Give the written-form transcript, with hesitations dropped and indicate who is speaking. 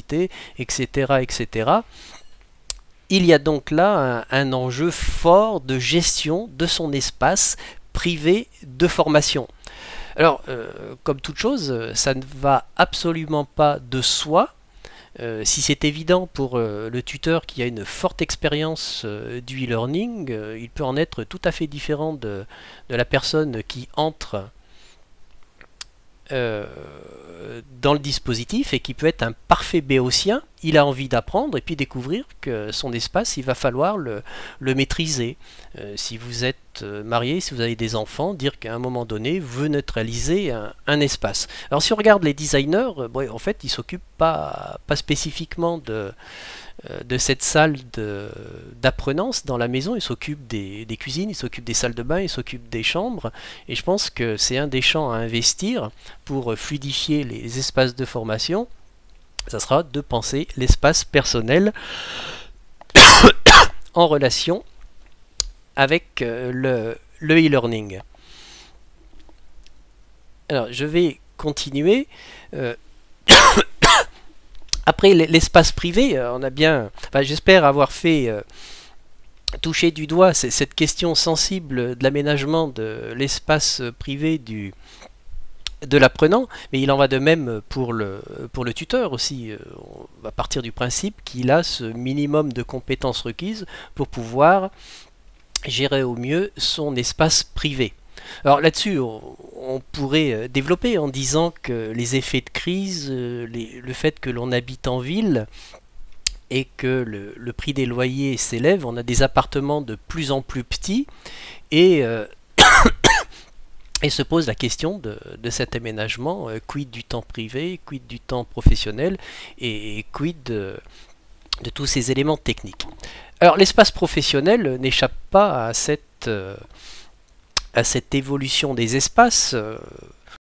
Speaker 1: publicité, etc., etc. Il y a donc là un enjeu fort de gestion de son espace privé de formation. Alors, comme toute chose, ça ne va absolument pas de soi. Si c'est évident pour le tuteur qui a une forte expérience du e-learning, il peut en être tout à fait différent de la personne qui entre dans le dispositif et qui peut être un parfait béotien. Il a envie d'apprendre et puis découvrir que son espace, il va falloir le maîtriser. Si vous êtes marié, si vous avez des enfants, dire qu'à un moment donné, vous neutralisez un espace. Alors si on regarde les designers, bon, en fait, ils s'occupent pas spécifiquement de cette salle d'apprenance dans la maison. Ils s'occupent des cuisines, ils s'occupent des salles de bain, ils s'occupent des chambres, et je pense que c'est un des champs à investir pour fluidifier les espaces de formation. Ça sera de penser l'espace personnel en relation avec le e-learning. Alors je vais continuer. Après l'espace privé, on a bien, enfin, j'espère avoir fait toucher du doigt cette question sensible de l'aménagement de l'espace privé de l'apprenant, mais il en va de même pour le tuteur aussi. On va partir du principe qu'il a ce minimum de compétences requises pour pouvoir gérer au mieux son espace privé. Alors là-dessus, on pourrait développer en disant que les effets de crise, le fait que l'on habite en ville et que le prix des loyers s'élève, on a des appartements de plus en plus petits et se pose la question de cet aménagement, quid du temps privé, quid du temps professionnel et quid de tous ces éléments techniques. Alors l'espace professionnel n'échappe pas à cette évolution des espaces.